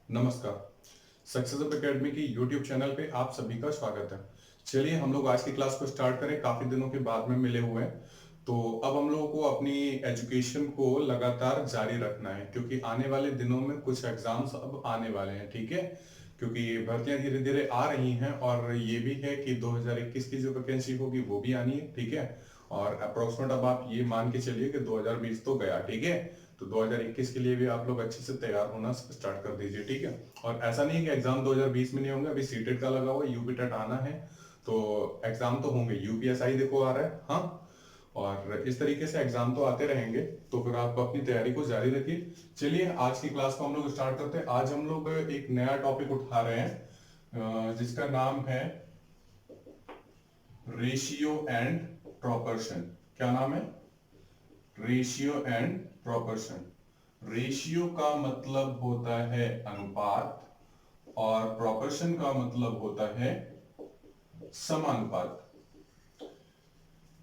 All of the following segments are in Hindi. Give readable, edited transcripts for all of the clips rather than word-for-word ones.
नमस्कार। सक्सेस अप एकेडमी की यूट्यूब चैनल पे आप सभी का स्वागत है। चलिए हम लोग आज की क्लास को स्टार्ट करें। काफी दिनों के बाद में मिले हुए हैं, तो अब हम लोगों को अपनी एजुकेशन को लगातार जारी रखना है, क्योंकि आने वाले दिनों में कुछ एग्जाम्स अब आने वाले हैं। ठीक है, क्योंकि भर्तियां धीरे धीरे आ रही हैं और ये भी है कि 2021 की जो वैकेंसी होगी वो भी आनी है। ठीक है, और अप्रोक्सीमेट अब आप ये मान के चलिए कि 2020 तो गया। ठीक है, तो 2021 के लिए भी आप लोग अच्छे से तैयार होना स्टार्ट कर दीजिए। ठीक है, और ऐसा नहीं है कि एग्जाम 2020 में नहीं होंगे, अभी सीटेट का लगा हुआ है, यूपी टेट आना है, तो एग्जाम तो होंगे। यूपीएसआई देखो आ रहा है, हाँ, और इस तरीके से एग्जाम तो आते रहेंगे, तो फिर आप अपनी तैयारी को जारी रखिए। चलिए आज की क्लास को हम लोग स्टार्ट करते हैं। आज हम लोग एक नया टॉपिक उठा रहे हैं, जिसका नाम है रेशियो एंड प्रोपोर्शन। क्या नाम है? Ratio and proportion. रेशियो का मतलब होता है अनुपात और प्रोपोर्शन का मतलब होता है समानुपात।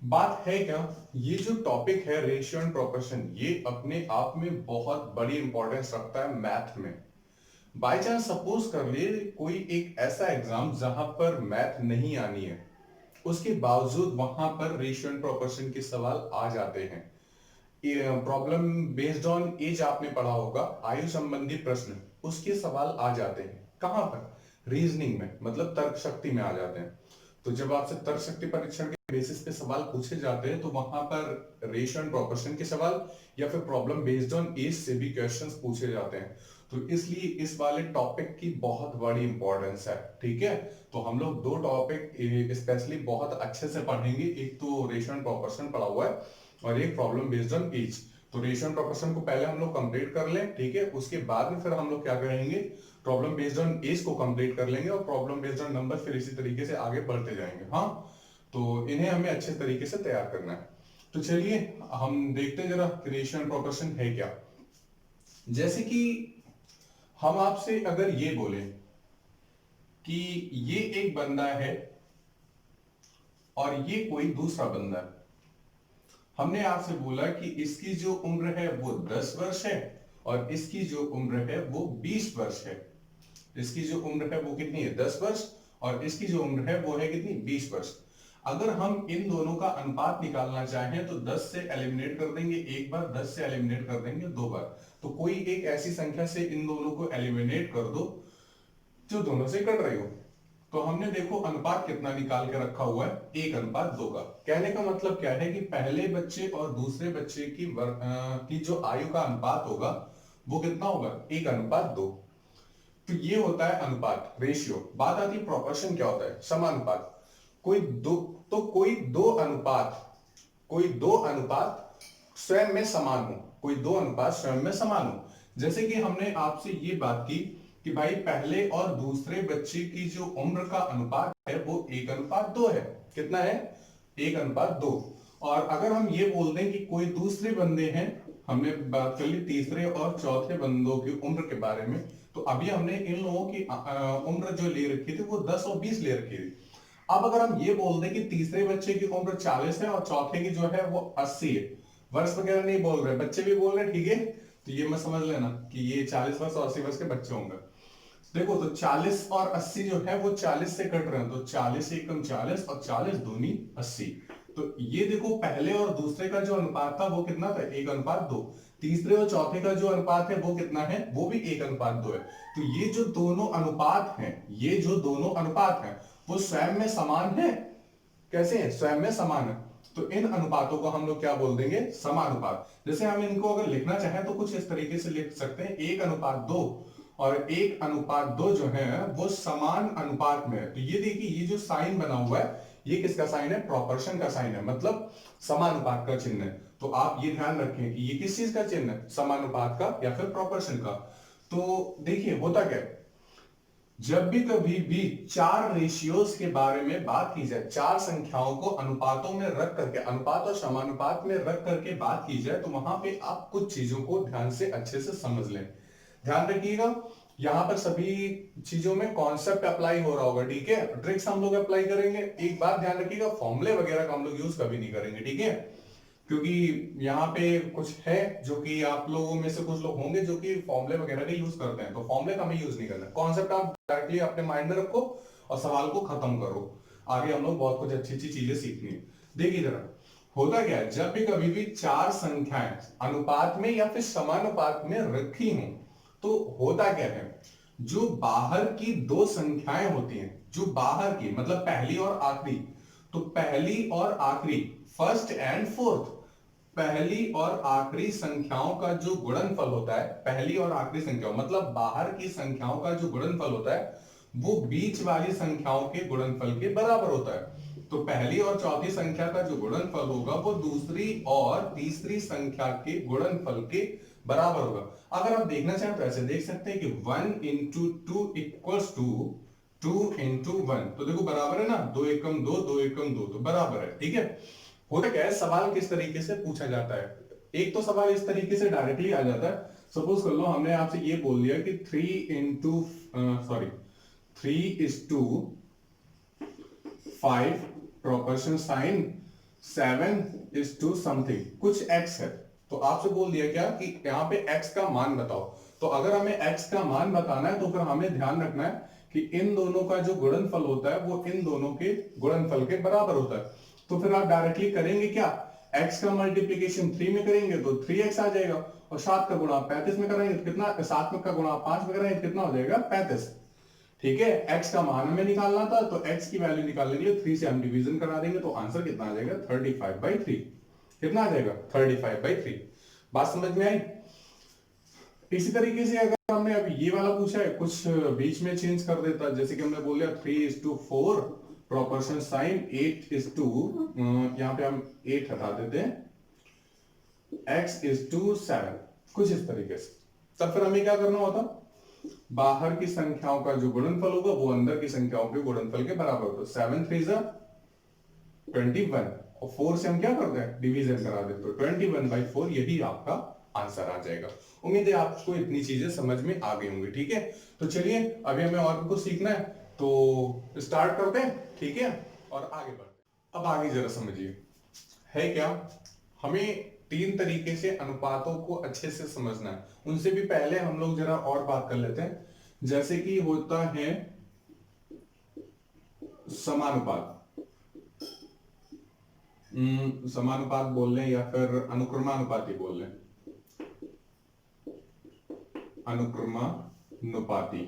बात है क्या, ये जो टॉपिक है रेशियो एंड प्रोपोर्शन, ये अपने आप में बहुत बड़ी इंपॉर्टेंस रखता है मैथ में। बाय चांस सपोज कर लिए कोई एक ऐसा एग्जाम जहां पर मैथ नहीं आनी है, उसके बावजूद वहां पर रेशियो एंड प्रोपोर्शन के सवाल आ जाते हैं। प्रॉब्लम बेस्ड ऑन एज आपने पढ़ा होगा, आयु संबंधी प्रश्न, उसके सवाल आ जाते हैं। कहां पर? रीजनिंग में, मतलब तर्क शक्ति में आ जाते हैं। तो जब आपसे तर्क शक्ति परीक्षण के बेसिस पे सवाल पूछे जाते हैं, तो वहां पर रेशियो एंड प्रोपोर्शन के सवाल या फिर प्रॉब्लम बेस्ड ऑन एज से भी क्वेश्चंस पूछे जाते हैं। तो इसलिए इस वाले टॉपिक की बहुत बड़ी इंपॉर्टेंस है। ठीक है, तो हम लोग दो टॉपिक स्पेशली बहुत अच्छे से पढ़ेंगे। एक तो रेशियो एंड प्रोपोर्शन पढ़ा हुआ है और एक प्रॉब्लम बेस्ड ऑन एज। तो रेशियो एंड प्रोपोर्शन को पहले हम लोग कंप्लीट कर लें, ठीक है, उसके बाद में फिर हम लोग क्या करेंगे, प्रॉब्लम बेस्ड ऑन एज को कंप्लीट कर लेंगे और प्रॉब्लम बेस्ड ऑन नंबर, फिर इसी तरीके से आगे बढ़ते जाएंगे। हाँ, तो इन्हें हमें अच्छे तरीके से तैयार करना है। तो चलिए हम देखते हैं जरा रेशियो एंड प्रोपोर्शन है क्या। जैसे कि हम आपसे अगर ये बोले कि ये एक बंदा है और ये कोई दूसरा बंदा है, हमने आपसे बोला कि इसकी जो उम्र है वो 10 वर्ष है और इसकी जो उम्र है वो 20 वर्ष है। इसकी जो उम्र है वो कितनी है? 10 वर्ष, और इसकी जो उम्र है वो है कितनी? 20 वर्ष। अगर हम इन दोनों का अनुपात निकालना चाहें तो 10 से एलिमिनेट कर देंगे एक बार, 10 से एलिमिनेट कर देंगे दो बार। तो कोई एक ऐसी संख्या से इन दोनों को एलिमिनेट कर दो जो दोनों से कट रही हो। तो हमने देखो अनुपात कितना निकाल के रखा हुआ है, 1:2 का। कहने का मतलब क्या है कि पहले बच्चे और दूसरे बच्चे की जो आयु का अनुपात होगा वो कितना होगा? 1:2। तो ये होता है अनुपात, रेशियो। बात आती है प्रोपोर्शन क्या होता है? समानुपात। कोई दो, तो कोई दो अनुपात स्वयं में समान हो, कोई दो अनुपात स्वयं में समान हो। जैसे कि हमने आपसे ये बात की कि भाई पहले और दूसरे बच्चे की जो उम्र का अनुपात है वो 1:2 है। कितना है? 1:2। और अगर हम ये बोल दें कि कोई दूसरे बंदे हैं, हमने बात कर ली तीसरे और चौथे बंदों की उम्र के बारे में, तो अभी हमने इन लोगों की उम्र जो ले रखी थी वो 10 और 20 ले रखी थी। अब अगर हम ये बोल दें कि तीसरे बच्चे की उम्र 40 है और चौथे की जो है वो 80 है, वर्ष वगैरह नहीं बोल रहे, बच्चे भी बोल रहे, ठीक है, तो ये मत समझ लेना कि ये 40 वर्ष और 80 वर्ष के बच्चे होंगे। देखो तो 40 और 80 जो है वो 40 से कट रहे हैं, तो 40 एकम 40 और 40 दूनी 80। तो ये देखो पहले और दूसरे का जो अनुपात था वो कितना था? 1:2। तीसरे और चौथे का जो अनुपात है वो कितना है? वो भी 1:2 है। तो ये जो दोनों अनुपात हैं, ये जो दोनों अनुपात हैं वो स्वयं में समान है। कैसे हैं? स्वयं में समान है। तो इन अनुपातों को हम लोग क्या बोल देंगे? समानुपात। जैसे हम इनको अगर लिखना चाहें तो कुछ इस तरीके से लिख सकते हैं, 1:2 और 1:2 जो है वो समान अनुपात में है। तो ये देखिए ये जो साइन बना हुआ है ये किसका साइन है? प्रोपोर्शन का साइन है, मतलब समानुपात का चिन्ह है। तो आप ये ध्यान रखें कि ये किस चीज का चिन्ह है? समानुपात का या फिर प्रोपोर्शन का। तो देखिए होता क्या है, जब भी कभी भी चार रेशियोज के बारे में बात की जाए, चार संख्याओं को अनुपातों में रख करके, अनुपात और समानुपात में रख करके बात की जाए, तो वहां पे आप कुछ चीजों को ध्यान से अच्छे से समझ लें। ध्यान रखिएगा, यहां पर सभी चीजों में कॉन्सेप्ट अप्लाई हो रहा होगा, ठीक है, ट्रिक्स हम लोग अप्लाई करेंगे। एक बात ध्यान रखिएगा, फॉर्मूले वगैरह का हम लोग यूज कभी नहीं करेंगे, ठीक है। क्योंकि यहाँ पे कुछ है जो कि आप लोगों में से कुछ लोग होंगे जो कि फॉर्मूले वगैरह का यूज करते हैं, तो फॉर्मूले का हमें यूज नहीं करना, कॉन्सेप्ट आप डायरेक्टली अपने माइंड में रखो और सवाल को खत्म करो। आगे हम लोग बहुत कुछ अच्छी अच्छी चीजें सीखनी है। देखिए जरा, होता क्या है, जब भी कभी भी चार संख्याएं अनुपात में या फिर समानुपात में रखी हों, तो होता क्या है, जो बाहर की दो संख्याएं होती हैं, जो बाहर की मतलब पहली और आखिरी, तो पहली और आखिरी, फर्स्ट एंड फोर्थ, पहली और आखिरी संख्याओं का जो गुणनफल होता है, पहली और आखिरी संख्याओं मतलब बाहर की संख्याओं का जो गुणनफल होता है, वो बीच वाली संख्याओं के गुणनफल के बराबर होता है। तो पहली और चौथी संख्या का जो गुणनफल होगा वो दूसरी और तीसरी संख्या के गुणनफल के बराबर होगा। अगर आप देखना चाहें तो ऐसे देख सकते हैं कि 1 into two equals to 2 into 1, तो देखो बराबर है ना, 2 एकम 2, 2 एकम 2, तो बराबर है। ठीक है, होता क्या है, सवाल किस तरीके से पूछा जाता है, एक तो सवाल इस तरीके से डायरेक्टली आ जाता है, सपोज कर लो हमने आपसे ये बोल दिया कि 3 प्रोपोर्शन साइन 7 समथिंग कुछ x है, तो आपसे बोल दिया क्या कि यहाँ पे x का मान बताओ। तो अगर हमें x का मान बताना है तो फिर हमें ध्यान रखना है कि इन दोनों का जो गुणनफल होता है वो इन दोनों के गुणनफल के बराबर होता है। तो फिर आप डायरेक्टली करेंगे क्या, x का मल्टीप्लीकेशन 3 में करेंगे तो 3x आ जाएगा, और 7 का गुणा 35 में करेंगे तो कितना, 7 का गुणा 5 में करेंगे तो कितना हो जाएगा, 35। ठीक है, x का मान हमें निकालना था, तो x की वैल्यू निकालने के लिए 3 से हम डिवीजन करा देंगे, तो आंसर कितना आ जाएगा, 35/3। कितना आ जाएगा, 35/3। बात समझ में आई। इसी तरीके से अगर हमने अभी ये वाला पूछा है, कुछ बीच में चेंज कर देता, जैसे कि हमने बोल दिया 3:4 प्रोपोर्शन साइन 8:, यहाँ पे हम 8 हटा देते हैं, x:7, कुछ इस तरीके से। तब फिर हमें क्या करना होता, बाहर की संख्याओं का जो गुणनफल होगा वो अंदर की संख्याओं के गुणनफल के बराबर होगा। 7 3 21, और 4 से हम क्या करते हैं, डिवीजन करा देते, तो 21/4 यही आपका आंसर आ जाएगा। उम्मीद है आपको इतनी चीजें समझ में आ गई होंगी। ठीक है, तो चलिए अभी हमें और भी कुछ सीखना है, तो स्टार्ट करते हैं। ठीक है, और आगे बढ़ते हैं। अब आगे जरा समझिए, है क्या, हमें 3 तरीके से अनुपातों को अच्छे से समझना है। उनसे भी पहले हम लोग जरा और बात कर लेते हैं, जैसे कि होता है समानुपात, समानुपात बोल लें या फिर अनुक्रमानुपाती बोल लें, अनुक्रमानुपाती।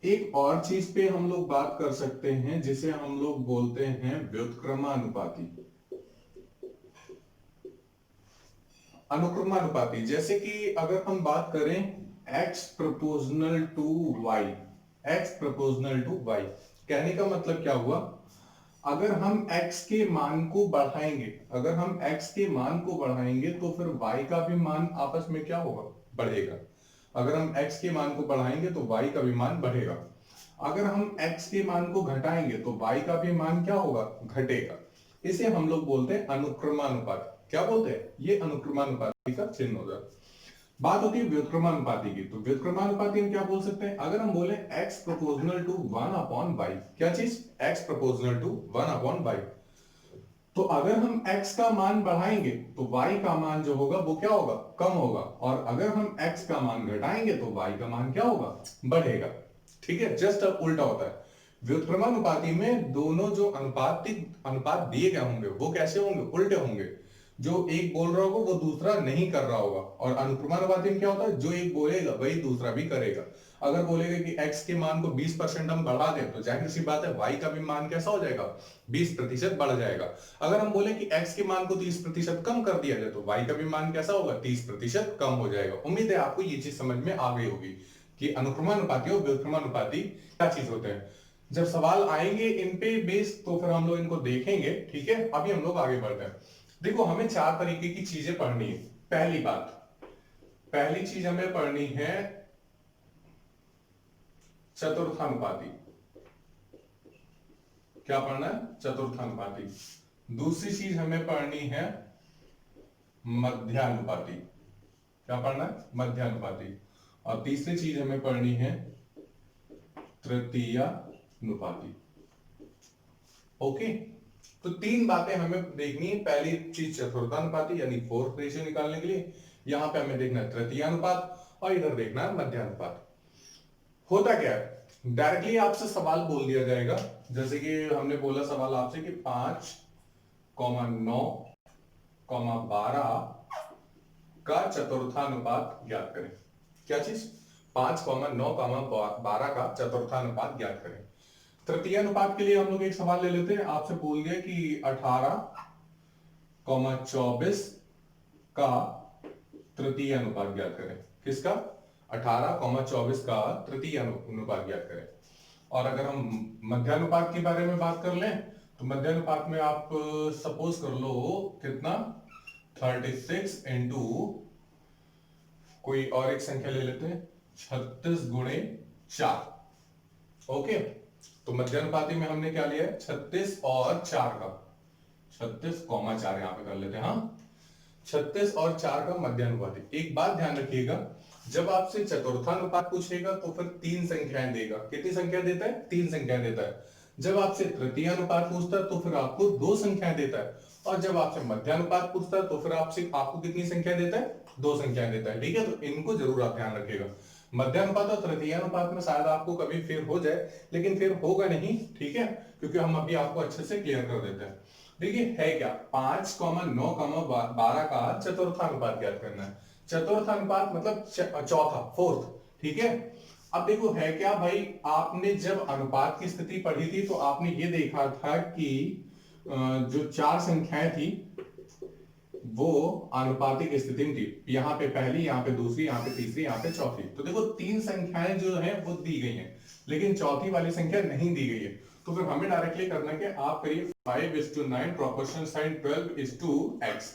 एक और चीज पे हम लोग बात कर सकते हैं जिसे हम लोग बोलते हैं व्युत्क्रमानुपाती। अनुक्रमानुपाती, जैसे कि अगर हम बात करें x proportional to y, x proportional to y, कहने का मतलब क्या हुआ, अगर हम x के मान को बढ़ाएंगे, अगर हम x के मान को बढ़ाएंगे तो फिर y का भी मान आपस में क्या होगा, बढ़ेगा। अगर हम x के मान को बढ़ाएंगे तो y का भी मान बढ़ेगा। अगर हम x के मान को घटाएंगे तो y का भी मान क्या होगा, घटेगा। इसे हम लोग बोलते हैं अनुक्रमानुपात। क्या बोलते हैं, ये अनुक्रमानुपाती का चिन्ह होगा। बात होती है व्युत्क्रमानुपाती की, तो व्युत्क्रमानुपाती हम क्या बोल सकते हैं, अगर हम बोले x प्रोपोर्शनल टू 1/y, क्या चीज, x प्रोपोर्शनल टू 1/y, तो अगर हम x का मान बढ़ाएंगे तो y का मान जो होगा वो क्या होगा, कम होगा, और अगर हम x का मान घटाएंगे तो y का मान क्या होगा, बढ़ेगा। ठीक है, जस्ट अब उल्टा होता है। व्युत्क्रमानुपाती में दोनों जो अनुपात दिए गए होंगे वो कैसे होंगे, उल्टे होंगे। जो एक बोल रहा होगा वो दूसरा नहीं कर रहा होगा। और अनुक्रमानुपाती में क्या होता है, जो एक बोलेगा वही दूसरा भी करेगा। अगर बोलेगा कि x के मान को 20% हम बढ़ा दें तो जाहिर सी बात है y का भी मान कैसा हो जाएगा, 20% बढ़ जाएगा। अगर हम बोले कि x के मान को 30% कम कर दिया जाए तो y का भी मान कैसा होगा, 30% कम हो जाएगा। उम्मीद है आपको ये चीज समझ में आ गई होगी कि अनुक्रमानुपाती और व्युत्क्रमानुपाती क्या चीज होते हैं। जब सवाल आएंगे इन पे बेस तो फिर हम लोग इनको देखेंगे। ठीक है, अभी हम लोग आगे बढ़ते हैं। देखो हमें 4 तरीके की चीजें पढ़नी है। पहली बात, पहली चीज हमें पढ़नी है चतुर्थानुपाती। क्या पढ़ना है, चतुर्थानुपाती। दूसरी चीज हमें पढ़नी है मध्यानुपाती। क्या पढ़ना है, मध्यानुपाती। और तीसरी चीज हमें पढ़नी है तृतीयानुपाती। ओके, तो तीन बातें हमें देखनी है। पहली चीज चतुर्थानुपाती यानी फोर्थ रेशियो निकालने के लिए, यहां पे हमें देखना है तृतीयानुपात और इधर देखना है मध्यानुपात। होता क्या है, डायरेक्टली आपसे सवाल बोल दिया जाएगा, जैसे कि हमने बोला सवाल आपसे कि 5,9,12 का चतुर्थानुपात ज्ञात करें। क्या चीज, 5,9,12 का चतुर्थानुपात ज्ञात करें। तृतीय अनुपात के लिए हम लोग एक सवाल ले लेते हैं। आपसे बोल दिया कि 18,24 का तृतीय अनुपात ज्ञात करें। किसका, 18,24 का तृतीय अनुपात ज्ञात करें। और अगर हम मध्यानुपात के बारे में बात कर लें तो मध्यानुपात में आप सपोज कर लो कितना, 36 इंटू कोई और एक संख्या ले लेते हैं 36 गुणे 4। ओके, तो मध्यानुपाती में हमने क्या लिया है, 36 और 4 का, 36,4 यहां पे कर लेते हैं। हाँ, 36 और 4 का मध्यानुपाती। एक बात ध्यान रखिएगा, जब आपसे चतुर्थानुपात पूछेगा तो फिर तीन संख्याएं देगा। कितनी संख्या देता है, तीन संख्या देता है। जब आपसे तृतीय अनुपात पूछता है तो फिर आपको दो संख्याएं देता है, और जब आपसे मध्यानुपात पूछता है तो फिर आपको कितनी संख्या देता है, दो संख्याएं देता है। ठीक है, तो इनको जरूर आप ध्यान रखिएगा। मध्यानुपात और तृतीय अनुपात में शायद आपको कभी फेर हो जाए, लेकिन फेर होगा नहीं, ठीक है, क्योंकि हम अभी आपको अच्छे से क्लियर कर देते हैं। देखिए है क्या, 5,9,12 का चतुर्थानुपात ज्ञात करना है। चतुर्थानुपात मतलब चौथा, फोर्थ, ठीक है। अब देखो है क्या भाई, आपने जब अनुपात की स्थिति पढ़ी थी तो आपने ये देखा था कि जो चार संख्याएं थी वो अनुपातिक स्थिति में थी। यहाँ पे पहली, यहाँ पे दूसरी, यहाँ पे तीसरी, यहाँ पे चौथी। तो देखो तीन संख्याएं जो है वो दी गई हैं, लेकिन चौथी वाली संख्या नहीं दी गई है। तो फिर हमें डायरेक्टली करना है कि आप करिए 5:9 प्रोपोर्शनल साइन 12:x।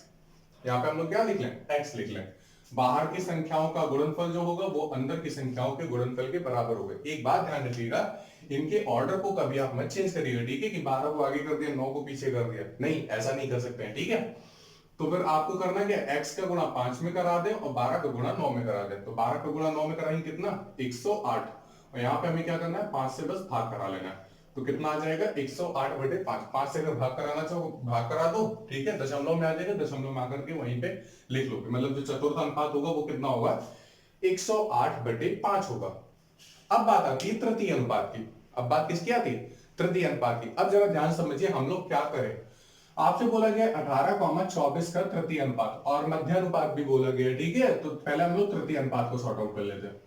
यहाँ पे हम लोग क्या लिख लें, x लिख लें। बाहर की संख्याओं का गुणनफल जो होगा वो अंदर की संख्याओं के गुणनफल के बराबर होगा। एक बात ध्यान रखिएगा, इनके ऑर्डर को कभी आप मत चेंज करिएगा, ठीक है, कि 12 को आगे कर दिया 9 को पीछे कर दिया, नहीं, ऐसा नहीं कर सकते हैं, ठीक है। तो फिर आपको करना क्या, x का गुणा 5 में करा दें और 12 का गुणा 9 में करा दें। तो 12 का गुणा 9 में कराएंगे कितना, 108। और यहाँ पे हमें क्या करना है, 5 से बस भाग करा लेना है। तो कितना आ जाएगा, 108/5। 5 से अगर भाग कराना चाहो भाग करा दो, ठीक है, दशमलव में आ जाएगा, दशमलव में आकर के वहीं पे लिख लो, मतलब जो चतुर्थ अनुपात होगा वो कितना होगा, 108/5 होगा। अब बात आती है तृतीय अनुपात की। अब बात किसकी आती है, तृतीय अनुपात की। अब जरा ध्यान समझिए हम लोग क्या करें। आपसे बोला गया 18,24 का तृतीय अनुपात और मध्य अनुपात भी बोला गया, ठीक है। तो पहले हम लोग तृतीय अनुपात को सॉर्ट आउट कर लेते हैं।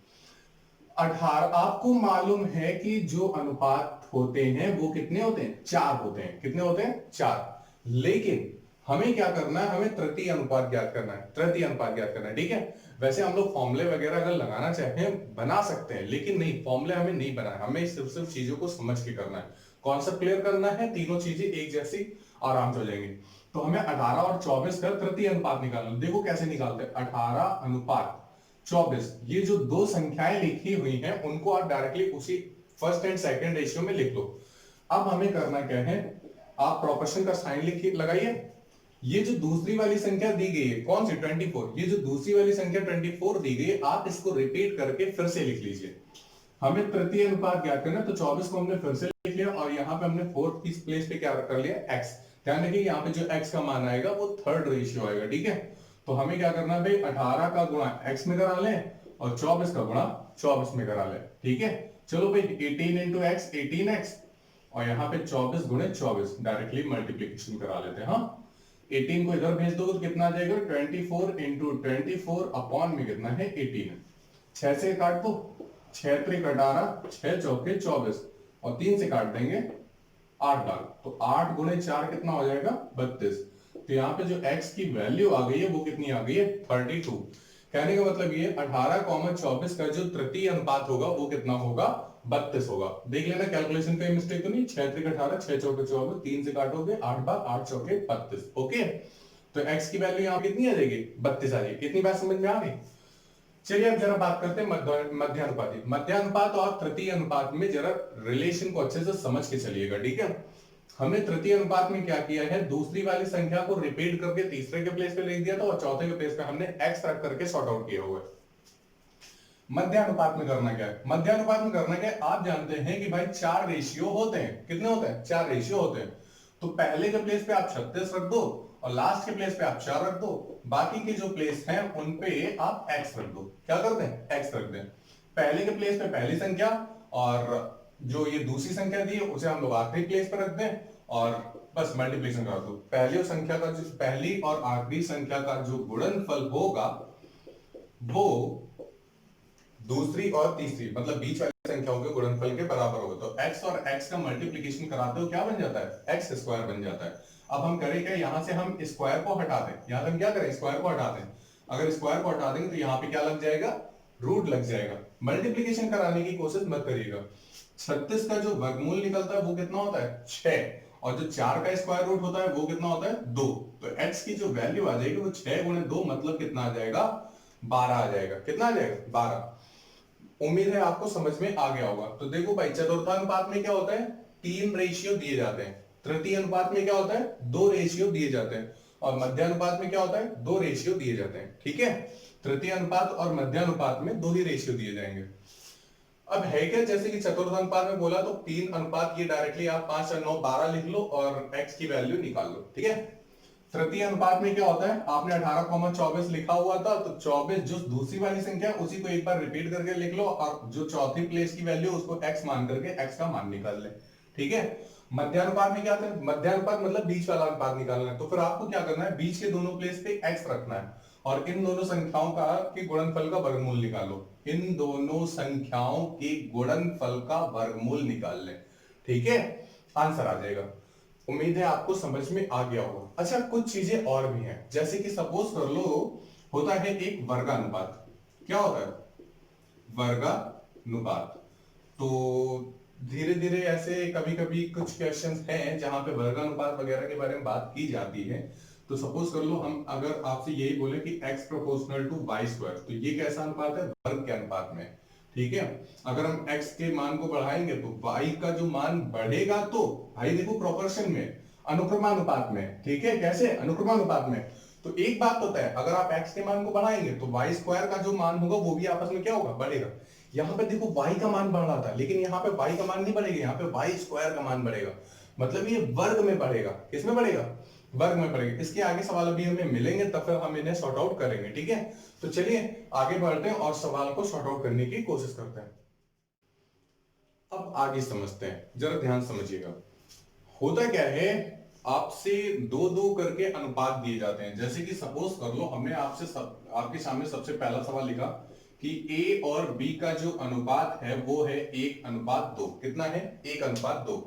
18, आपको मालूम है कि जो अनुपात होते हैं वो कितने होते हैं, 4 होते हैं। कितने होते हैं, 4। लेकिन हमें क्या करना है, हमें तृतीय अनुपात ज्ञात करना है, तृतीय अनुपात ज्ञात करना है, ठीक है। वैसे हम लोग फॉर्मूले वगैरह अगर लगाना चाहें बना सकते हैं, लेकिन नहीं, फॉर्मूले हमें नहीं बनाए, हमें सिर्फ चीजों को समझ के करना है, कॉन्सेप्ट क्लियर करना है, तीनों चीजें एक जैसी आराम से हो जाएंगी। तो हमें 18 और 24 का तृतीय अनुपात निकालना। देखो कैसे निकालते हैं, 18:24, ये जो दो संख्याएं लिखी हुई हैं उनको आप डायरेक्टली उसी फर्स्ट एंड सेकंड रेशियो में लिख लो। अब हमें करना क्या है, आप प्रोपोर्शन का साइन लिखिए, लगाइए। ये जो दूसरी वाली संख्या दी गई है, कौन सी, 24, ये जो दूसरी वाली संख्या 24 दी गई है, आप इसको रिपीट करके फिर से लिख लीजिए। हमें तृतीय अनुपात ज्ञात करना, तो 24 को हमने फिर से लिख लिया और यहाँ पे हमने फोर्थ की प्लेस पे क्या कर लिया, x। ध्यान रखिए यहाँ पे जो x का मान आएगा वो थर्ड रेशियो आएगा, ठीक है। तो हमें क्या करना है भाई, 18 का गुणा x में करा लें और 24 का गुणा 24 में करा लें, ठीक है। चलो भाई 18 इंटू एक्स 18x और यहाँ पे 24 गुणे 24 डायरेक्टली मल्टीप्लीकेशन करा लेते हैं। हाँ, 18 को इधर भेज दो तो कितना आ जाएगा, 24 इंटू 24 अपॉन में कितना है, 18। 6 से काट दो, 6 त्रिक 18, 6 चौके 24 और 3 से काट देंगे 8 डाल, तो 8 गुणे 4 कितना हो जाएगा, 32। तो यहाँ पे जो x की वैल्यू आ गई है वो कितनी आ गई है, 32। कहने का मतलब ये 18,24 का जो तृतीय अनुपात होगा वो कितना होगा, 32 होगा। देख लेना कैलकुलेशन पे मिस्टेक तो नहीं, 6 त्रिक 18, 6 चौके 24, 3 से काटोगे 8 बार 8 चौके 32। ओके, तो x की वैल्यू यहाँ कितनी आ जाएगी, 32 आ जाएगी। कितनी बात समझ में आ गई। चलिए अब जरा बात करते हैं मध्यानुपाती। मध्यानुपात और तृतीय अनुपात में जरा रिलेशन को अच्छे से समझ के चलिएगा, ठीक है। हमने तृतीय अनुपात में क्या किया है, दूसरी वाली संख्या को रिपीट करके तीसरे के प्लेस पे लिख दिया था और चौथे के प्लेस पे हमने x रख करके सॉर्ट आउट किया हुआ है। मध्यानुपात में करना क्या है, मध्यानुपात में करना क्या है, आप जानते हैं कि भाई 4 रेशियो होते हैं। कितने होते हैं, 4 रेशियो होते हैं। तो पहले के प्लेस पे आप 36 रख दो और लास्ट के प्लेस पे आप 4 रख दो, बाकी के जो प्लेस हैं उन पे आप x रख दो। क्या कर दें, x रख दें। पहले के प्लेस पे पहली संख्या और जो ये दूसरी संख्या दी है उसे हम लोग आखिरी प्लेस पर रख दें और बस मल्टीप्लिकेशन कर दो। पहली संख्या का जो पहली और आखिरी संख्या का जो गुणनफल होगा वो दूसरी और तीसरी मतलब बीच वाली संख्याओं के गुणनफल के बराबर होगा। तो x और x का मल्टीप्लिकेशन कराते हो क्या बन जाता है, x स्क्वायर बन जाता है। अब हम करें क्या, यहां से हम स्क्वायर को हटा दें, यहां से हम क्या करें, स्क्वायर को हटा दें। अगर स्क्वायर को हटा देंगे तो यहां पे क्या लग जाएगा, रूट लग जाएगा। मल्टीप्लिकेशन कराने की कोशिश मत करिएगा। 36 का जो वर्गमूल निकलता है वो कितना होता है, 6, और जो 4 का स्क्वायर रूट होता है वो कितना होता है, 2। तो x की जो वैल्यू आ जाएगी वो 6 गुणे 2 मतलब कितना आ जाएगा, 12 आ जाएगा। कितना आ जाएगा, 12। उम्मीद है आपको समझ में आ गया होगा। तो देखो भाई, चतुर्थानुपात में क्या होता है, 3 रेशियो दिए जाते हैं। तृतीय अनुपात में क्या होता है, 2 रेशियो दिए जाते हैं। और मध्यानुपात में क्या होता है, 2 रेशियो दिए जाते हैं। ठीक है, तृतीय अनुपात और मध्यानुपात में 2 ही रेशियो दिए जाएंगे। अब है क्या, जैसे कि चतुर्थ अनुपात में बोला तो 3 अनुपात, ये डायरेक्टली आप 5 और 9 12 लिख लो और x की वैल्यू निकाल लो। ठीक है, तृतीय अनुपात में क्या होता है, आपने 18,24 लिखा हुआ था तो 24 जो दूसरी वाली संख्या उसी को एक बार रिपीट करके लिख लो और जो चौथी प्लेस की वैल्यू उसको x मान करके x का मान निकाल ले। ठीक है, मध्यानुपात में क्या था, मध्यानुपात मतलब बीच वाला अनुपात निकालना है। तो फिर आपको क्या करना है, बीच के दोनों प्लेस पे x रखना है और इन दोनों संख्याओं का के गुणनफल का वर्गमूल निकालो। इन दोनों संख्याओं के गुणनफल का वर्गमूल निकाल लें। ठीक है, आंसर आ जाएगा। उम्मीद है आपको समझ में आ गया होगा। अच्छा, कुछ चीजें और भी हैं, जैसे कि सपोज कर लो होता है एक वर्गानुपात। क्या होता है, वर्गानुपात। तो धीरे धीरे ऐसे कभी कभी कुछ क्वेश्चंस हैं जहां पे वर्गानुपात वगैरह के बारे में बात की जाती है। तो सपोज कर लो हम अगर आपसे यही बोले कि x proportional to Y square, तो ये कैसा अनुपात है, वर्ग के अनुपात में। ठीक है, अगर हम x के मान को बढ़ाएंगे तो y का जो मान बढ़ेगा, तो भाई देखो प्रोपोर्शन में, अनुक्रमानुपात में। ठीक है, कैसे, अनुक्रमानुपात में। तो एक बात होता है, अगर आप x के मान को बढ़ाएंगे तो y स्क्वायर का जो मान होगा वो भी आपस में क्या होगा, बढ़ेगा। यहाँ पे देखो y का मान बढ़ रहा था, लेकिन यहाँ पे y का मान नहीं बढ़ेगा, यहाँ पे y स्क्वायर का मान बढ़ेगा। मतलब ये वर्ग में बढ़ेगा। किसमें बढ़ेगा, वर्ग में बढ़ेगा। इसके आगे सवाल अभी हमें मिलेंगे तब फिर हम इन्हें सॉर्ट आउट करेंगे। ठीक है, तो चलिए आगे बढ़ते हैं और सवाल को सॉर्ट आउट करने की कोशिश करते हैं। अब आगे समझते हैं, जरा ध्यान समझिएगा। होता क्या है, आपसे 2-2 करके अनुपात दिए जाते हैं। जैसे कि सपोज कर लो हमने आपके सामने सबसे पहला सवाल लिखा कि a और b का जो अनुपात है वो है 1:2। कितना है, 1:2।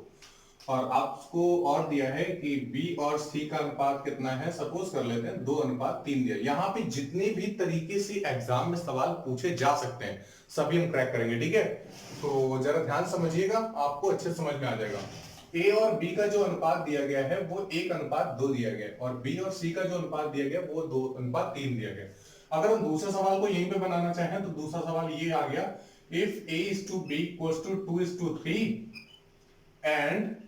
और आपको और दिया है कि b और c का अनुपात कितना है, सपोज कर लेते हैं 2:3 दिया। यहां पे जितने भी तरीके से एग्जाम में सवाल पूछे जा सकते हैं सभी हम क्रैक करेंगे। ठीक है, तो जरा ध्यान समझिएगा, आपको अच्छे समझ में आ जाएगा। a और b का जो अनुपात दिया गया है वो 1:2 दिया गया है और b और c का जो अनुपात दिया गया वो 2:3 दिया गया। अगर हम दूसरे सवाल को यहीं पे बनाना चाहें तो दूसरा सवाल ये आ गया, if a is to b equals to 2:3 and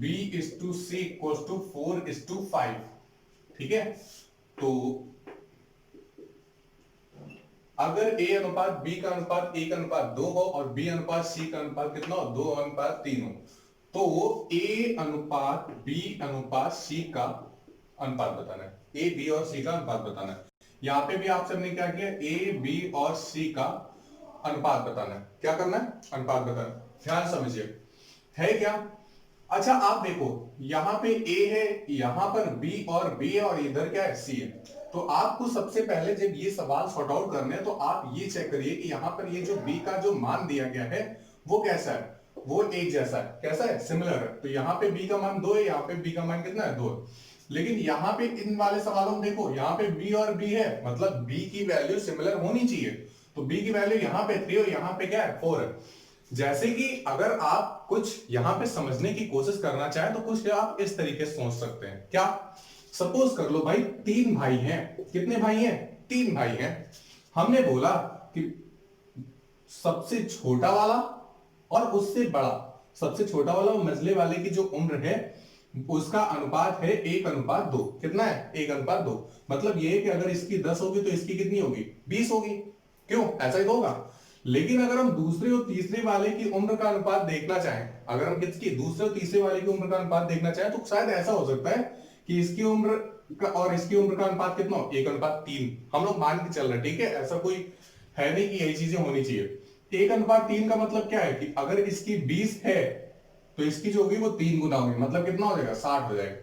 b is to c equals to 4:5। ठीक है, तो अगर a अनुपात b का अनुपात 1:2 हो और b अनुपात c का अनुपात कितना हो, 2:3 हो, तो a अनुपात b अनुपात c का अनुपात बताना है। a b और c का अनुपात बताना है। यहां पे भी आपसे हमने क्या किया, a b और c का अनुपात बताना है। क्या करना है, अनुपात बताना है। ध्यान समझिए, है क्या। अच्छा आप देखो, यहां पे a है, यहां पर b और b है और इधर क्या है, c है। तो आपको सबसे पहले जब ये सवाल सॉर्ट आउट करने हैं तो आप ये चेक करिए कि यहां पर ये जो b का जो मान दिया गया है वो कैसा है, वो एक जैसा है। कैसा है, सिमिलर है। तो यहाँ पे b का मान 2 है, यहाँ पे b का मान कितना है, 2 है। लेकिन यहाँ पे इन वाले सवालों में देखो, यहाँ पे b और b है, मतलब b की वैल्यू सिमिलर होनी चाहिए। तो b की वैल्यू यहाँ पे 3 और यहाँ पे क्या है, 4 है। जैसे कि अगर आप कुछ यहां पे समझने की कोशिश करना चाहें तो कुछ आप इस तरीके से सोच सकते हैं। क्या, सपोज कर लो भाई 3 भाई हैं। कितने भाई हैं, 3 भाई हैं। हमने बोला कि सबसे छोटा वाला और उससे बड़ा, सबसे छोटा वाला और मझले वाले की जो उम्र है उसका अनुपात है 1:2। कितना है, 1:2। मतलब ये है कि अगर इसकी 10 होगी तो इसकी कितनी होगी, 20 होगी। क्यों, ऐसा ही तो होगा। लेकिन अगर हम दूसरे और तीसरे वाले की उम्र का अनुपात देखना चाहें, अगर हम किसकी दूसरे और तीसरे वाले की उम्र का अनुपात देखना चाहें, तो शायद ऐसा हो सकता है कि इसकी उम्र का और इसकी उम्र का अनुपात कितना हो, 1:3। हम लोग मान के चल रहे हैं, ठीक है, ऐसा कोई है नहीं कि यही चीजें होनी चाहिए। 1:3 का मतलब क्या है कि अगर इसकी 20 है तो इसकी जो होगी वो 3 गुना होगी, मतलब कितना हो जाएगा, 60 हो जाएगा।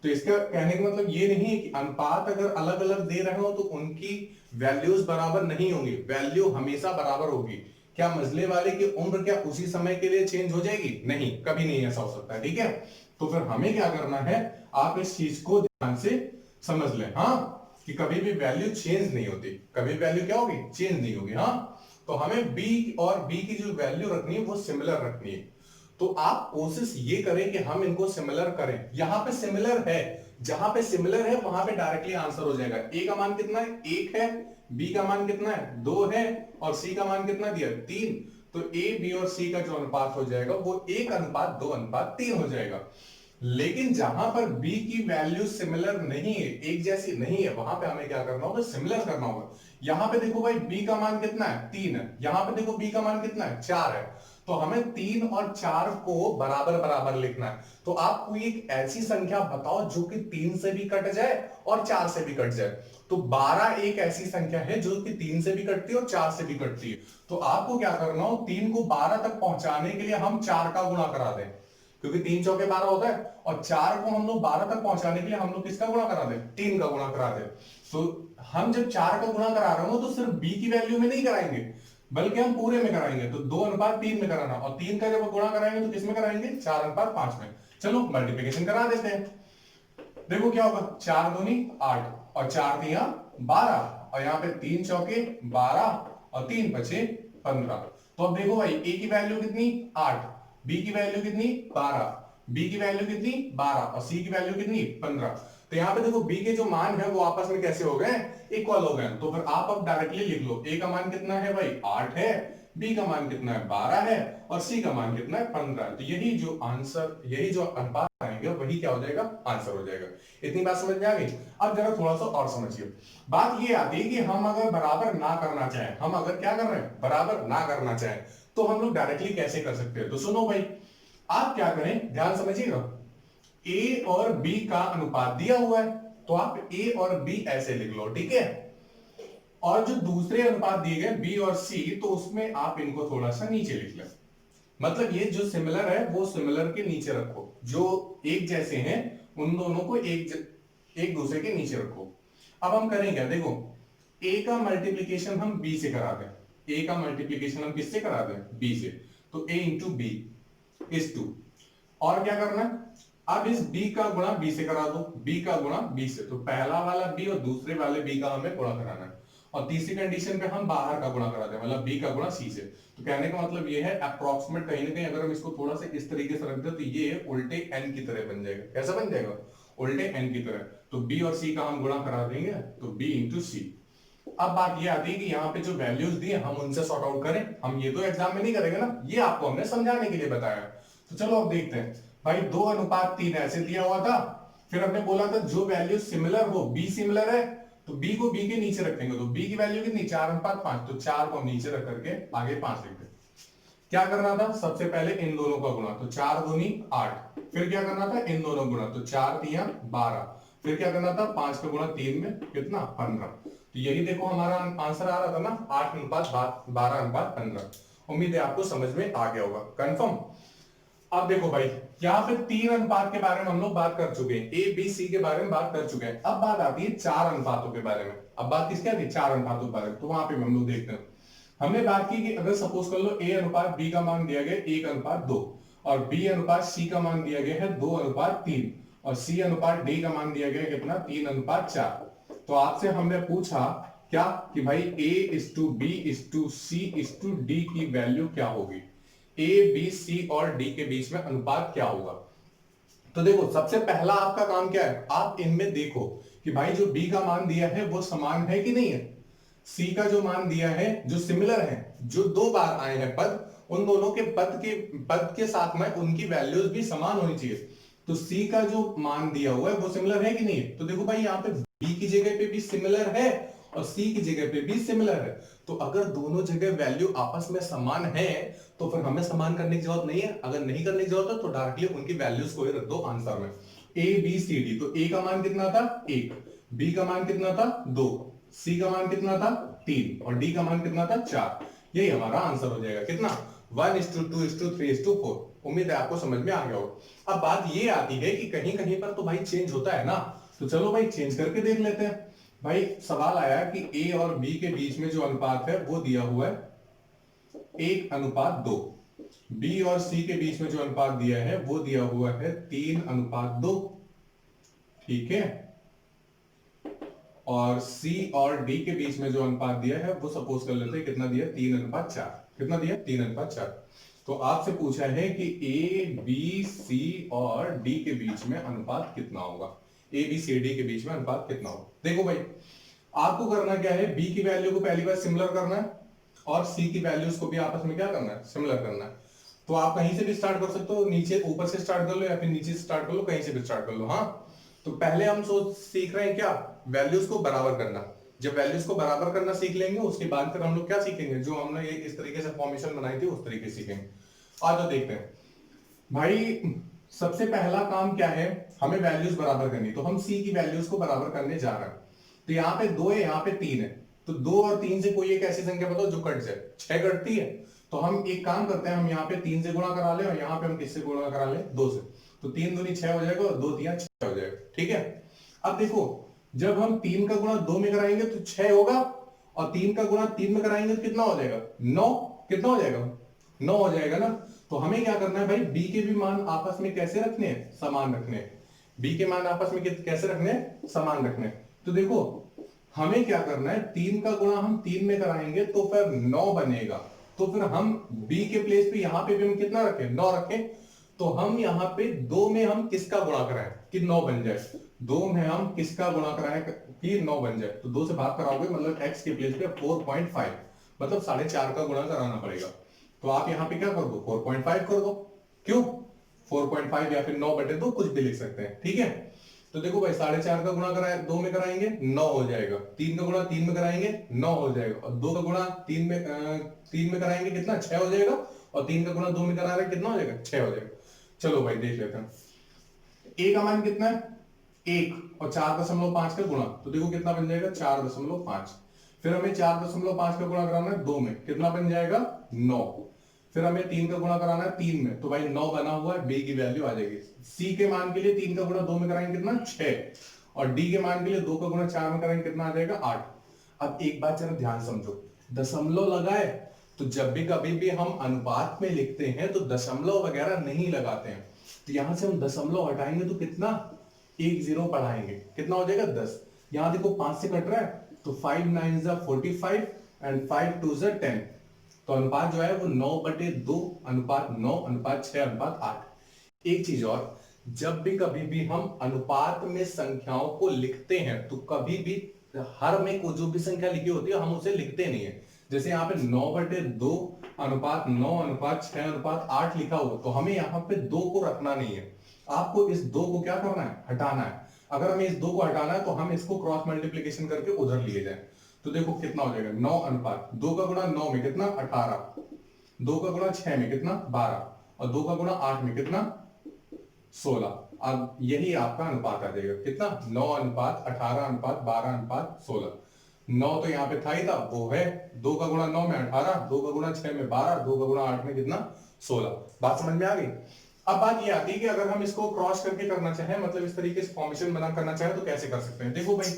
तो इसका कहने का मतलब ये नहीं है कि अनुपात अगर अलग अलग दे रहे हो तो उनकी वैल्यूज बराबर नहीं होंगी, वैल्यू हमेशा बराबर होगी। क्या मझले वाले की उम्र क्या उसी समय के लिए चेंज हो जाएगी? नहीं, कभी नहीं ऐसा हो सकता है, ठीक है। तो फिर हमें क्या करना है, आप इस चीज को ध्यान से समझ लें, हाँ, कि कभी भी वैल्यू चेंज नहीं होती, कभी वैल्यू क्या होगी, चेंज नहीं होगी, हाँ। तो हमें बी और बी की जो वैल्यू रखनी है वो सिमिलर रखनी है। तो आप कोशिश ये करें कि हम इनको सिमिलर करें। यहां पे सिमिलर है, जहां पे सिमिलर है वहां पे डायरेक्टली आंसर हो जाएगा। ए का मान कितना है, 1 है। बी का मान कितना है, 2 है। और सी का मान कितना दिया, 3। तो ए बी और सी का जो अनुपात हो जाएगा वो 1:2:3 हो जाएगा। लेकिन जहां पर बी की वैल्यू सिमिलर नहीं है, एक जैसी नहीं है, वहां पे हमें क्या करना होगा, सिमिलर करना होगा। यहां पे देखो भाई बी का मान कितना है, 3 है। यहां पे देखो बी का मान कितना है, 4 है। तो हमें 3 और 4 को बराबर बराबर लिखना है। तो आप कोई एक ऐसी संख्या बताओ जो कि 3 से भी कट जाए और 4 से भी कट जाए। तो 12 एक ऐसी संख्या है जो कि 3 से भी कटती है और 4 से भी कटती है। तो आपको क्या करना हो, 3 को 12 तक पहुंचाने के लिए हम 4 का गुणा करा दें, क्योंकि 3 चौके 12 होता है। और 4 को हम लोग 12 तक पहुंचाने के लिए हम लोग किसका गुणा करा दें, 3 का गुणा करा दें। तो हम जब 4 का गुणा करा रहे हो तो सिर्फ बी की वैल्यू में नहीं कराएंगे, बल्कि हम पूरे में कराएंगे। तो 2:3 में कराना, और 3 का जब गुणा कराएंगे तो किस में कराएंगे, 4:5 में। चलो मल्टीप्लीकेशन करा देते हैं। देखो क्या होगा, 4 दूनी 8 और 4 तिया 12, और यहाँ पे 3 चौके 12 और 3 बचे 15। तो अब देखो भाई ए की वैल्यू कितनी, 8। बी की वैल्यू कितनी, 12। बी की वैल्यू कितनी, 12। और सी की वैल्यू कितनी, 15। तो यहाँ पे देखो बी के जो मान है वो आपस में कैसे हो गए, इक्वल हो गए। तो फिर आप अब डायरेक्टली लिख लो, ए का मान कितना है भाई, 8 है। बी का मान कितना है, 12 है। और सी का मान कितना है, 15 है। तो यही जो आंसर, यही जो अनुपात आएंगे वही क्या हो जाएगा, आंसर हो जाएगा। इतनी बात समझ में आ गई। अब जरा थोड़ा सा और समझिए। बात ये आती है कि हम अगर बराबर ना करना चाहें, हम अगर क्या कर रहे हैं, बराबर ना करना चाहें, तो हम लोग डायरेक्टली कैसे कर सकते हैं। तो सुनो भाई, आप क्या करें, ध्यान समझिएगा। ए और बी का अनुपात दिया हुआ है, तो आप ए और बी ऐसे लिख लो, ठीक है। और जो दूसरे अनुपात दिए गए बी और सी, तो उसमें आप इनको थोड़ा सा नीचे लिख लें। मतलब ये जो सिमिलर है वो सिमिलर के नीचे रखो, जो एक जैसे हैं उन दोनों को एक दूसरे के नीचे रखो। अब हम करें क्या, देखो, ए का मल्टीप्लीकेशन हम बी से करा दें। ए का मल्टीप्लीकेशन हम किससे करा दें, बी से। तो ए इंटू बी इज 2। और क्या करना है, अब इस b का गुणा b से करा दो, b का गुणा b से। तो पहला वाला b और दूसरे वाले b का हमें गुणा कराना है। और तीसरी कंडीशन पे हम बाहर का गुणा करा दें, मतलब b का गुणा c से। तो कहने का मतलब ये है अप्रोक्सीमेट, कहीं ना कहीं अगर हम इसको थोड़ा सा इस तरीके से रख दे तो ये उल्टे n की तरह बन जाएगा। कैसा बन जाएगा, उल्टे n की तरह। तो b और c का हम गुणा करा देंगे, तो b इंटू सी। अब बात ये आती है कि यहाँ पे जो वैल्यूज दिए हम उनसे सॉर्ट आउट करें। हम ये तो एग्जाम में नहीं करेंगे ना, ये आपको हमने समझाने के लिए बताया। तो चलो अब देखते हैं भाई, 2:3 ऐसे दिया हुआ था। फिर हमने बोला था जो वैल्यू सिमिलर हो, बी सिमिलर है, तो बी को बी के नीचे रखेंगे। तो बी की वैल्यू कितनी, 4:5। तो 4 को हम नीचे रख करके आगे 5 लिख दें। क्या करना था, सबसे पहले इन दोनों का गुणा, तो 4 दूनी 8। फिर क्या करना था, इन दोनों गुणा, तो 4 तिया 12। फिर क्या करना था, 5 का गुणा 3 में कितना, 15। तो यही देखो हमारा आंसर आ रहा था ना, 8:12:15। उम्मीद है आपको समझ में आ गया होगा, कंफर्म। अब देखो भाई, यहाँ पे 3 अनुपात के बारे में हम लोग बात कर चुके हैं, ए बी सी के बारे में बात कर चुके हैं। अब बात आती है 4 अनुपातों के बारे में। अब बात किसकी आती है, 4 अनुपातों के बारे में। तो वहां पे हम लोग देखते हैं, हमने बात की कि अगर सपोज कर लो ए अनुपात बी का मान दिया गया 1:2, और बी अनुपात सी का मान दिया गया है 2:3, और सी अनुपात डी का मान दिया गया कितना, 3:4। तो आपसे हमने पूछा क्या कि भाई A is to B is to C is to D की वैल्यू क्या होगी, ए बी सी और डी के बीच में अनुपात क्या होगा। तो देखो सबसे पहला आपका काम क्या है, आप इनमें देखो कि भाई जो बी का मान दिया है वो समान है कि नहीं है। सी का जो मान दिया है, जो सिमिलर है, जो 2 बार आए हैं पद, उन दोनों के पद के साथ में उनकी वैल्यूज भी समान होनी चाहिए। तो सी का जो मान दिया हुआ है वो सिमिलर है कि नहीं है। तो देखो भाई यहाँ पे बी की जगह पे भी सिमिलर है और सी की जगह पे भी सिमिलर है। तो अगर दोनों जगह वैल्यू आपस में समान है तो फिर हमें समान करने की जरूरत नहीं है। अगर नहीं करने की जरूरत है तो डायरेक्टली उनकी वैल्यूज को ही रख दो आंसर में। ए बी सी डी, तो ए का मान कितना था 1, बी का मान कितना था 2, सी का मान कितना था 3 और डी का मान कितना था 4। यही हमारा आंसर हो जाएगा कितना 1:2:3:4। उम्मीद है आपको समझ में आ गया होगा। अब बात ये आती है कि कहीं कहीं पर तो भाई चेंज होता है ना, तो चलो भाई चेंज करके देख लेते हैं। भाई सवाल आया कि ए और बी के बीच में जो अनुपात है वो दिया हुआ है 1:2, बी और सी के बीच में जो अनुपात दिया है वो दिया हुआ है 3:2, ठीक है। और सी और डी के बीच में जो अनुपात दिया है वो सपोज कर लेते हैं कितना दिया 3:4। कितना दिया 3:4। तो आपसे पूछा है कि ए बी सी और डी के बीच में अनुपात कितना होगा, ए बी सी डी के बीच में अनुपात कितना होगा। देखो भाई आपको करना क्या है, बी की वैल्यू को पहली बार सिमिलर करना है और सी की वैल्यूज को भी आपस में क्या करना है सिमिलर करना है। तो आप कहीं से भी स्टार्ट कर सकते हो, नीचे ऊपर से स्टार्ट कर लो या फिर नीचे से स्टार्ट कर लो, कहीं से भी स्टार्ट कर लो। हाँ तो पहले हम सीख रहे हैं क्या, वैल्यूज को बराबर करना। जब वैल्यूज को बराबर करना सीख लेंगे उसके बाद फिर हम लोग क्या सीखेंगे, जो हमने इस तरीके से फॉर्मेशन बनाई थी उस तरीके से सीखेंगे। आज तो देखते हैं भाई सबसे पहला काम क्या है, हमें वैल्यूज बराबर करनी। तो हम सी की वैल्यूज को बराबर करने जा रहे हैं। तो यहाँ पे 2 है, यहाँ पे 3 है, तो 2 और 3 से कोई एक ऐसी संख्या बताओ जो कट जाए। 6 कटती है, तो हम एक काम करते हैं, हम यहाँ पे 3 से गुणा करा ले और यहाँ पे हम किससे गुणा करा ले 2 से। तो 3 दूनी 6 हो जाएगा और 2 तिया 6 हो जाएगा, ठीक है। अब देखो जब हम 3 का गुणा 2 में कराएंगे तो 6 होगा और 3 का गुणा 3 में कराएंगे तो कितना हो जाएगा 9। कितना हो जाएगा 9 हो जाएगा ना। तो हमें क्या करना है भाई, बी के भी मान आपस में कैसे रखने हैं, समान रखने हैं। बी के मान आपस में कैसे रखने हैं, समान रखने हैं। तो देखो हमें क्या करना है, 3 का गुणा हम 3 में कराएंगे तो फिर 9 बनेगा। तो फिर हम बी के प्लेस पे यहां पे भी हम कितना रखें 9 रखें। तो हम यहाँ पे 2 में हम किसका गुणा कराएं कि 9 बन जाए, 2 में हम किसका गुणा कराएं कि 9 बन जाए। तो 2 से भाग कराओगे मतलब x के प्लेस पे 4.5, मतलब 4.5 का गुणा कराना पड़ेगा। तो आप यहाँ पे क्या कर दो 4.5 कर दो, क्यों 4.5 या फिर 9/2 कुछ भी लिख सकते हैं, ठीक है। तो देखो भाई 4.5 का गुणा कराए 2 में कराएंगे 9 हो जाएगा, 3 का गुणा 3 में कराएंगे 9 हो जाएगा और 2 का गुणा 3 में कराएंगे कितना 6 हो जाएगा और 3 का गुणा 2 में करा रहे कितना हो जाएगा 6 हो जाएगा। चलो भाई देख लेते हैं ए का मान कितना है 1 और 4.5 का गुणा, तो देखो कितना बन जाएगा 4.5। फिर हमें 4.5 का गुणा कराना है 2 में, कितना बन जाएगा 9। फिर हमें 3 का गुणा कराना है 3 में, तो भाई 9 बना हुआ है, बी की वैल्यू आ जाएगी। सी के मान के लिए 3 का गुणा 2 में कराएंगे कितना 6 और डी के मान के लिए 2 का गुणा 4 में कराएंगे कितना आ जाएगा 8। अब एक बात जरा ध्यान समझो, दशमलव लगाए तो जब भी कभी भी हम अनुपात में लिखते हैं तो दशमलव वगैरह नहीं लगाते हैं। तो यहां से हम दशमलव हटाएंगे तो कितना 1 0 बढ़ाएंगे कितना हो जाएगा 10। यहां देखो 5 से कट रहा है तो 5 9 45 एंड 5 2 10। तो अनुपात जो है वो 9/2 अनुपात 9 अनुपात 6 अनुपात 8। एक चीज और, जब भी कभी भी हम अनुपात में संख्याओं को लिखते हैं तो कभी भी हर में को जो भी संख्या लिखी होती है हम उसे लिखते नहीं है। जैसे यहाँ पे 9/2 अनुपात 9 अनुपात 6 अनुपात 8 लिखा हुआ, तो हमें यहाँ पे 2 को रखना नहीं है। आपको इस 2 को क्या करना है हटाना है। अगर हमें इस 2 को हटाना है तो हम इसको क्रॉस मल्टीप्लीकेशन करके उधर लिए जाए। तो देखो कितना हो जाएगा 9 अनुपात 2 का गुणा 9 में कितना 18, 2 का गुणा 6 में कितना 12 और 2 का गुणा 8 में कितना 16। अब यही आपका अनुपात आ जाएगा कितना 9 अनुपात 18 अनुपात 12 अनुपात 16। 9 तो यहाँ पे था ही था वो है, 2 का गुणा 9 में 18, 2 का गुणा 6 में 12, 2 का गुणा 8 में कितना 16। बात समझ में आ गई। अब बात ये आती है कि अगर हम इसको क्रॉस करके करना चाहें, मतलब इस तरीके से फॉर्मेशन बना करना चाहें तो कैसे कर सकते हैं। देखो भाई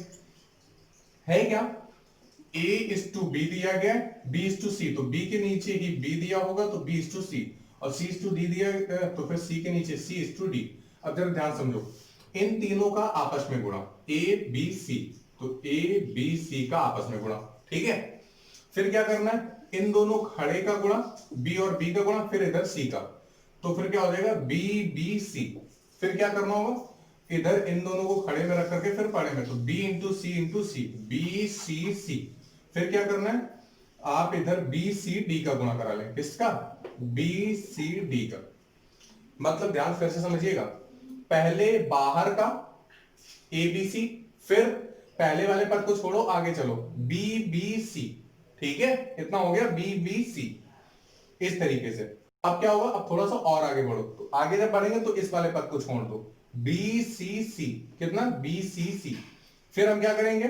है क्या A:B दिया गया B:C, तो B के नीचे ही B दिया होगा तो B:C और C:D दिया तो फिर C के नीचे C:D। अब जरा ध्यान समझो, इन तीनों का आपस में गुणा ABC, तो ABC का आपस में गुणा, ठीक है। फिर क्या करना है, इन दोनों खड़े का गुणा B और B का गुणा, फिर इधर C का, तो फिर क्या हो जाएगा BBC। फिर क्या करना होगा, इधर इन दोनों को खड़े में रख करके फिर पड़े में, तो B इंटू सी इंटू सी BCC। फिर क्या करना है, आप इधर BCD का गुणा करा लें, किसका BCD का। मतलब ध्यान फिर से समझिएगा, पहले बाहर का ABC, फिर पहले वाले पद को छोड़ो आगे चलो BBC, ठीक है, इतना हो गया बी बी सी, इस तरीके से। अब क्या होगा, अब थोड़ा सा और आगे बढ़ो, तो आगे जब बढ़ेंगे तो इस वाले पद को छोड़ दो, बी सी सी, कितना, बी सी सी। फिर हम क्या करेंगे,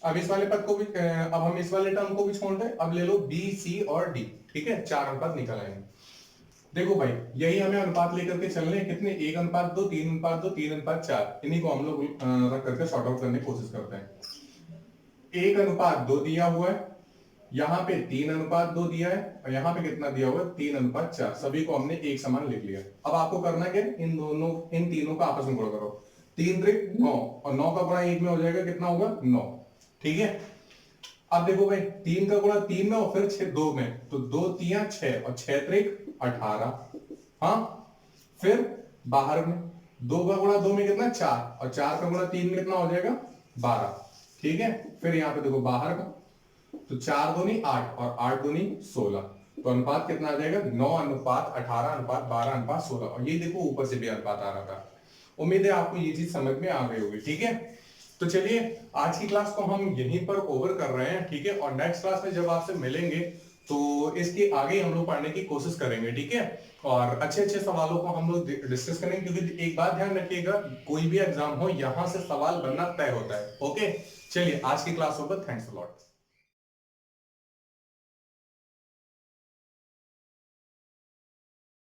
अब इस वाले पद को भी अब हम इस वाले टर्म को भी छोड़ दें, अब ले लो बी सी और डी, ठीक है, 4 अनुपात निकल आएंगे। देखो भाई, यही हमें अनुपात लेकर के चलने हैं, कितने, 1 अनुपात 2, 3 अनुपात 2, 3 अनुपात 4, इन्हीं को हम लोग रख करके शॉर्ट आउट करने की कोशिश करते हैं। 1 अनुपात 2 दिया हुआ है, यहां पे 3 अनुपात 2 दिया है, और यहां पे कितना दिया हुआ है, 3 अनुपात 4, सभी को हमने एक समान लिख लिया। अब आपको करना क्या, इन तीनों का आपस में गुणा करो, 3 त्रिक 9, और 9 का गुणा 1 में हो जाएगा, कितना होगा, 9, ठीक है। अब देखो भाई, 3 का गुणा 3 में और फिर 6 2 में, तो 2 3 6 और 6 त्रिक 18, हाँ। फिर बाहर में 2 का गुणा 2 में कितना, 4, और 4 का गुणा 3 में कितना हो जाएगा, 12, ठीक है। फिर यहां पे देखो बाहर का, तो 4 दूनी 8 और 8 दूनी 16, तो अनुपात कितना आ जाएगा, 9 अनुपात 18 अनुपात 12 अनुपात 16, और ये देखो ऊपर से भी अनुपात आ रहा था। उम्मीद है आपको ये चीज समझ में आ गई होगी, ठीक है। तो चलिए, आज की क्लास को हम यहीं पर ओवर कर रहे हैं, ठीक है, और नेक्स्ट क्लास में जब आपसे मिलेंगे तो इसके आगे हम लोग पढ़ने की कोशिश करेंगे, ठीक है, और अच्छे अच्छे सवालों को हम लोग डिस्कस करेंगे, क्योंकि एक बात ध्यान रखिएगा, कोई भी एग्जाम हो, यहां से सवाल बनना तय होता है। ओके, चलिए आज की क्लास होगा, थैंक्स अ लॉट।